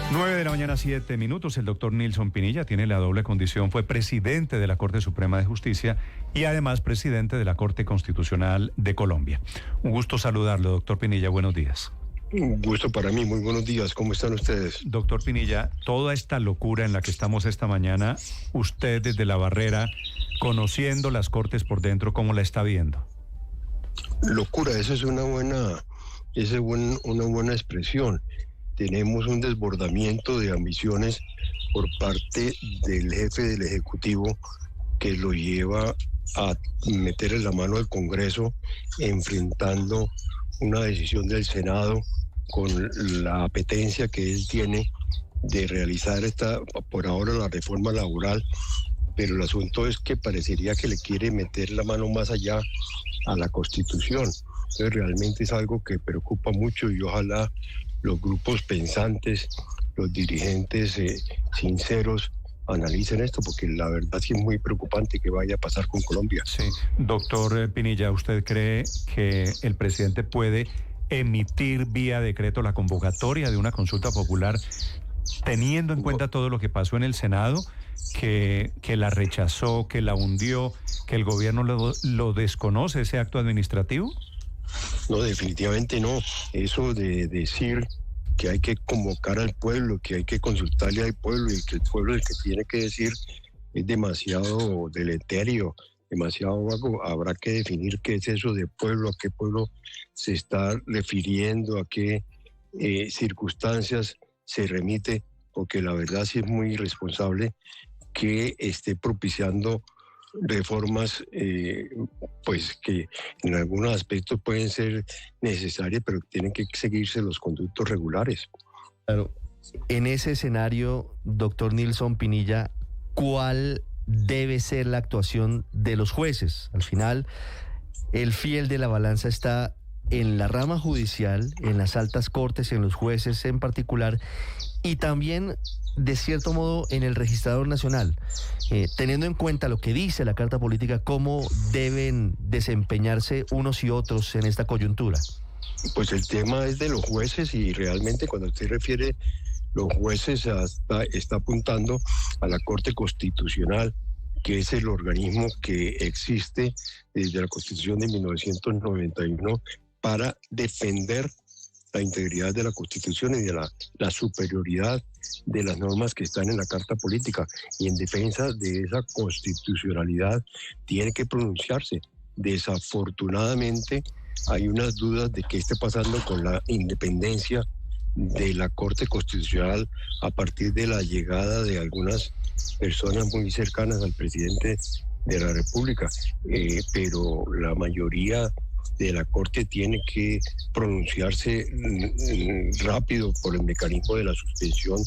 9 de la mañana, 7 minutos. El doctor Nilson Pinilla tiene la doble condición. Fue presidente de la Corte Suprema de Justicia y además presidente de la Corte Constitucional de Colombia. Un gusto saludarlo, doctor Pinilla. Buenos días. Un gusto para mí. Muy buenos días. ¿Cómo están ustedes? Doctor Pinilla, toda esta locura en la que estamos esta mañana, usted desde la barrera, conociendo las Cortes por dentro, ¿cómo la está viendo? Locura, esa es una buena expresión. Tenemos un desbordamiento de ambiciones por parte del jefe del Ejecutivo que lo lleva a meterle la mano al Congreso enfrentando una decisión del Senado con la apetencia que él tiene de realizar por ahora la reforma laboral, pero el asunto es que parecería que le quiere meter la mano más allá a la Constitución. Entonces realmente es algo que preocupa mucho y ojalá los grupos pensantes, los dirigentes sinceros analicen esto, porque la verdad sí es muy preocupante que vaya a pasar con Colombia. Sí, doctor Pinilla, ¿usted cree que el presidente puede emitir vía decreto la convocatoria de una consulta popular teniendo en cuenta todo lo que pasó en el Senado, que la rechazó, que la hundió, que el gobierno lo desconoce, ese acto administrativo? No, definitivamente no. Eso de decir que hay que convocar al pueblo, que hay que consultarle al pueblo y que el pueblo es el que tiene que decir es demasiado deleterio, demasiado vago. Habrá que definir qué es eso de pueblo, a qué pueblo se está refiriendo, a qué circunstancias se remite, porque la verdad sí es muy irresponsable que esté propiciando reformas pues que en algunos aspectos pueden ser necesarias, pero tienen que seguirse los conductos regulares. Claro. En ese escenario, doctor Nilson Pinilla, ¿cuál debe ser la actuación de los jueces? Al final, el fiel de la balanza está en la rama judicial, en las altas cortes, en los jueces en particular, y también, de cierto modo, en el registrador nacional. Teniendo en cuenta lo que dice la Carta Política, ¿cómo deben desempeñarse unos y otros en esta coyuntura? Pues el tema es de los jueces y realmente cuando usted refiere los jueces está apuntando a la Corte Constitucional, que es el organismo que existe desde la Constitución de 1991 para defender la integridad de la Constitución y de la superioridad de las normas que están en la Carta Política, y en defensa de esa constitucionalidad tiene que pronunciarse. Desafortunadamente hay unas dudas de qué esté pasando con la independencia de la Corte Constitucional a partir de la llegada de algunas personas muy cercanas al presidente de la República, pero la mayoría de la Corte tiene que pronunciarse rápido por el mecanismo de la suspensión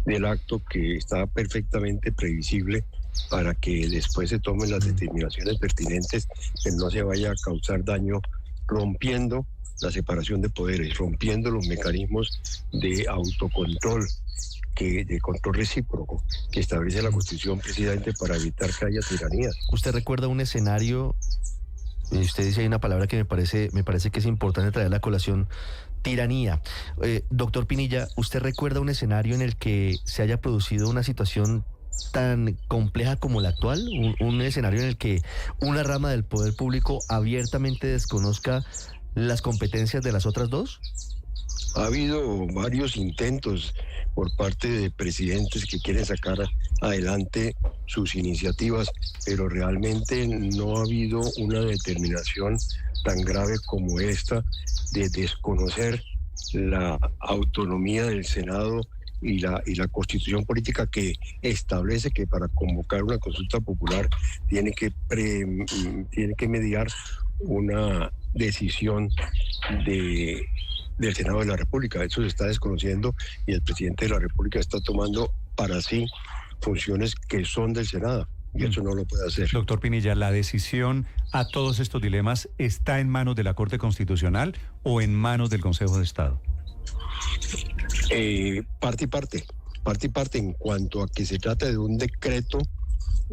del acto, que está perfectamente previsible para que después se tomen las determinaciones pertinentes, que no se vaya a causar daño rompiendo la separación de poderes, rompiendo los mecanismos de autocontrol, de control recíproco que establece la Constitución precisamente para evitar que haya tiranías. ¿Usted recuerda un escenario? Usted dice, hay una palabra que me parece que es importante traer a la colación: tiranía. Doctor Pinilla, ¿usted recuerda un escenario en el que se haya producido una situación tan compleja como la actual? Un escenario en el que una rama del poder público abiertamente desconozca las competencias de las otras dos? Ha habido varios intentos por parte de presidentes que quieren sacar adelante sus iniciativas, pero realmente no ha habido una determinación tan grave como esta de desconocer la autonomía del Senado y la Constitución Política, que establece que para convocar una consulta popular tiene que mediar una decisión del Senado de la República. Eso se está desconociendo y el presidente de la República está tomando para sí funciones que son del Senado, y eso no lo puede hacer. Doctor Pinilla, ¿la decisión a todos estos dilemas está en manos de la Corte Constitucional o en manos del Consejo de Estado? Parte y parte. En cuanto a que se trata de un decreto,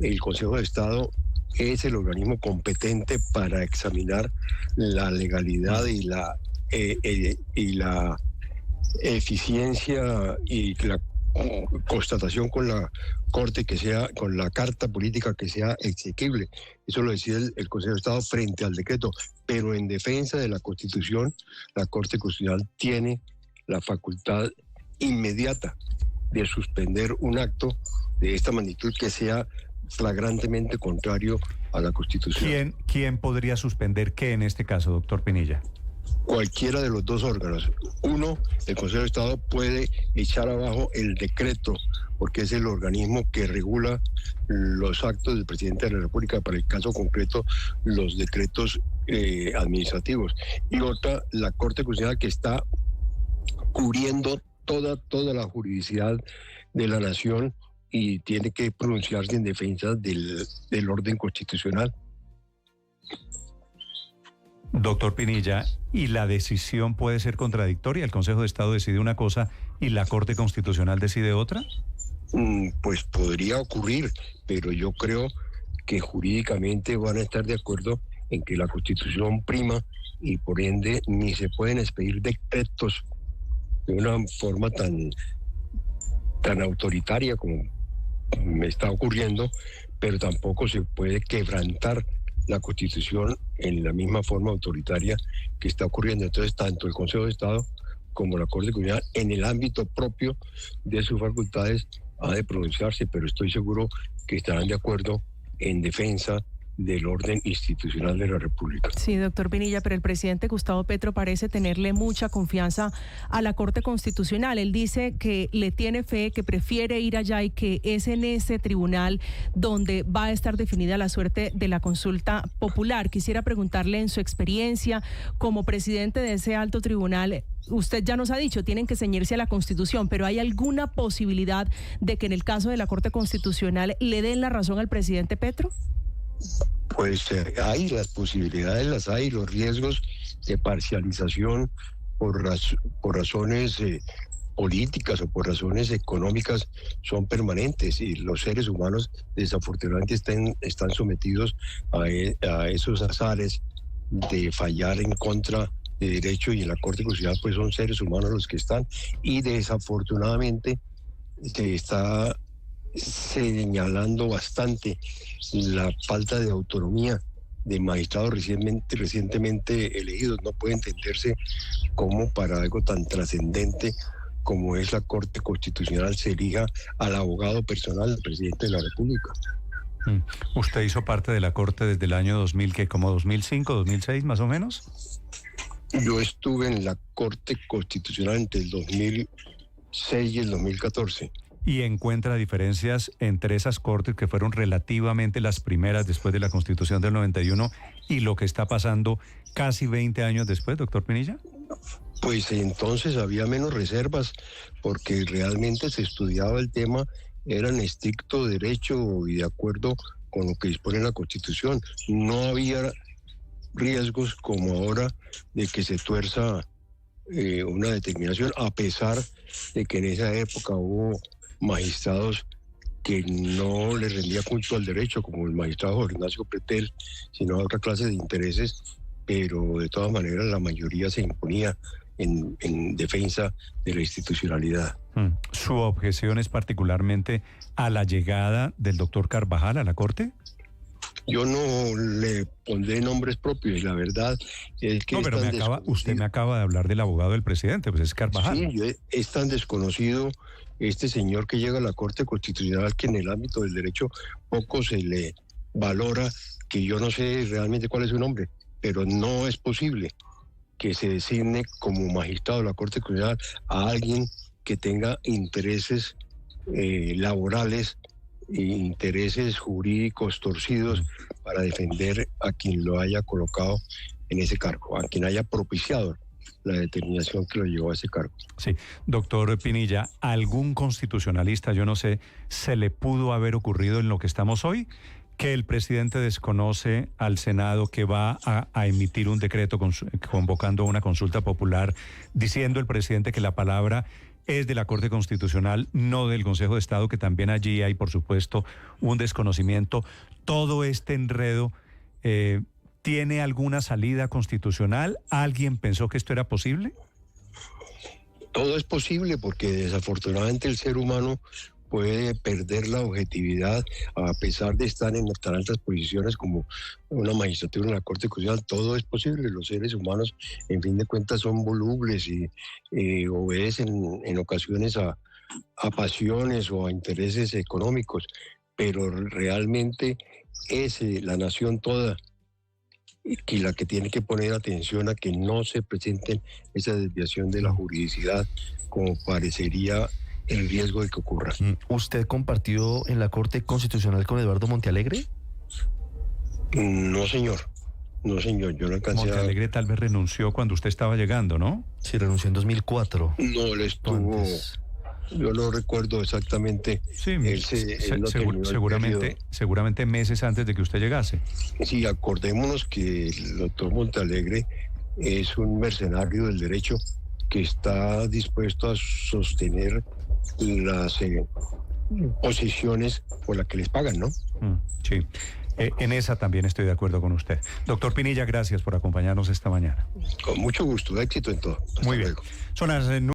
el Consejo de Estado es el organismo competente para examinar la legalidad y la eficiencia y la constatación con la Corte que sea, con la carta política que sea exequible. Eso lo decía el Consejo de Estado frente al decreto, pero en defensa de la Constitución, la Corte Constitucional tiene la facultad inmediata de suspender un acto de esta magnitud que sea flagrantemente contrario a la Constitución. ¿Quién podría suspender qué en este caso, doctor Pinilla? Cualquiera de los dos órganos. Uno, el Consejo de Estado puede echar abajo el decreto, porque es el organismo que regula los actos del presidente de la República, para el caso concreto, los decretos administrativos. Y otra, la Corte Constitucional, que está cubriendo toda la juridicidad de la nación y tiene que pronunciarse en defensa del orden constitucional. Doctor Pinilla, ¿y la decisión puede ser contradictoria? ¿El Consejo de Estado decide una cosa y la Corte Constitucional decide otra? Pues podría ocurrir, pero yo creo que jurídicamente van a estar de acuerdo en que la Constitución prima y por ende ni se pueden expedir decretos de una forma tan autoritaria como me está ocurriendo, pero tampoco se puede quebrantar la Constitución en la misma forma autoritaria que está ocurriendo. Entonces, tanto el Consejo de Estado como la Corte Constitucional, en el ámbito propio de sus facultades, ha de pronunciarse, pero estoy seguro que estarán de acuerdo en defensa del orden institucional de la República. Sí, doctor Pinilla, pero el presidente Gustavo Petro parece tenerle mucha confianza a la Corte Constitucional. Él dice que le tiene fe, que prefiere ir allá y que es en ese tribunal donde va a estar definida la suerte de la consulta popular. Quisiera preguntarle, en su experiencia como presidente de ese alto tribunal, usted ya nos ha dicho, tienen que ceñirse a la Constitución, pero ¿hay alguna posibilidad de que en el caso de la Corte Constitucional le den la razón al presidente Petro? Pues hay las posibilidades, las hay, los riesgos de parcialización por razones políticas o por razones económicas son permanentes, y los seres humanos desafortunadamente están sometidos a esos azares de fallar en contra de derecho, y en la Corte Constitucional pues son seres humanos los que están, y desafortunadamente se está señalando bastante la falta de autonomía de magistrados recientemente elegidos. No puede entenderse cómo para algo tan trascendente como es la Corte Constitucional se elija al abogado personal del presidente de la República. ¿Usted hizo parte de la Corte desde el año 2000, que como 2005, 2006 más o menos? Yo estuve en la Corte Constitucional entre el 2006 y el 2014. ¿Y encuentra diferencias entre esas cortes que fueron relativamente las primeras después de la Constitución del 91 y lo que está pasando casi 20 años después, doctor Pinilla? Pues entonces había menos reservas, porque realmente se estudiaba el tema, era en estricto derecho y de acuerdo con lo que dispone la Constitución. No había riesgos como ahora de que se tuerza una determinación, a pesar de que en esa época hubo magistrados que no le rendía culto al derecho, como el magistrado Jorge Ignacio Pretel, sino a otra clase de intereses, pero de todas maneras la mayoría se imponía en defensa de la institucionalidad. ¿Su objeción es particularmente a la llegada del doctor Carvajal a la Corte? Yo no le pondré nombres propios, y la verdad es que... No, pero usted me acaba de hablar del abogado del presidente, pues es Carvajal. Sí, es tan desconocido este señor que llega a la Corte Constitucional que en el ámbito del derecho poco se le valora, que yo no sé realmente cuál es su nombre, pero no es posible que se designe como magistrado de la Corte Constitucional a alguien que tenga intereses laborales e intereses jurídicos torcidos para defender a quien lo haya colocado en ese cargo, a quien haya propiciado la determinación que lo llevó a ese cargo. Sí, doctor Pinilla, ¿algún constitucionalista, yo no sé, se le pudo haber ocurrido en lo que estamos hoy, que el presidente desconoce al Senado que va a emitir un decreto convocando una consulta popular, diciendo el presidente que la palabra es de la Corte Constitucional, no del Consejo de Estado, que también allí hay, por supuesto, un desconocimiento? Todo este enredo ¿tiene alguna salida constitucional? ¿Alguien pensó que esto era posible? Todo es posible porque desafortunadamente el ser humano puede perder la objetividad a pesar de estar en tan altas posiciones como una magistratura en la Corte Constitucional. Todo es posible. Los seres humanos, en fin de cuentas, son volubles y obedecen en ocasiones a pasiones o a intereses económicos, pero realmente es la nación toda y la que tiene que poner atención a que no se presenten esa desviación de la juridicidad como parecería el riesgo de que ocurra. ¿Usted compartió en la Corte Constitucional con Eduardo Montealegre? No, señor. No, señor. Yo no alcancé Montealegre tal vez renunció cuando usted estaba llegando, ¿no? Sí, renunció en 2004. No, él estuvo... Antes. Yo no recuerdo exactamente. Sí, él no terminó el seguramente meses antes de que usted llegase. Sí, acordémonos que el doctor Montealegre es un mercenario del derecho que está dispuesto a sostener las posiciones por las que les pagan, ¿no? Sí, en esa también estoy de acuerdo con usted. Doctor Pinilla, gracias por acompañarnos esta mañana. Con mucho gusto, éxito en todo. Hasta Muy bien. luego. Son las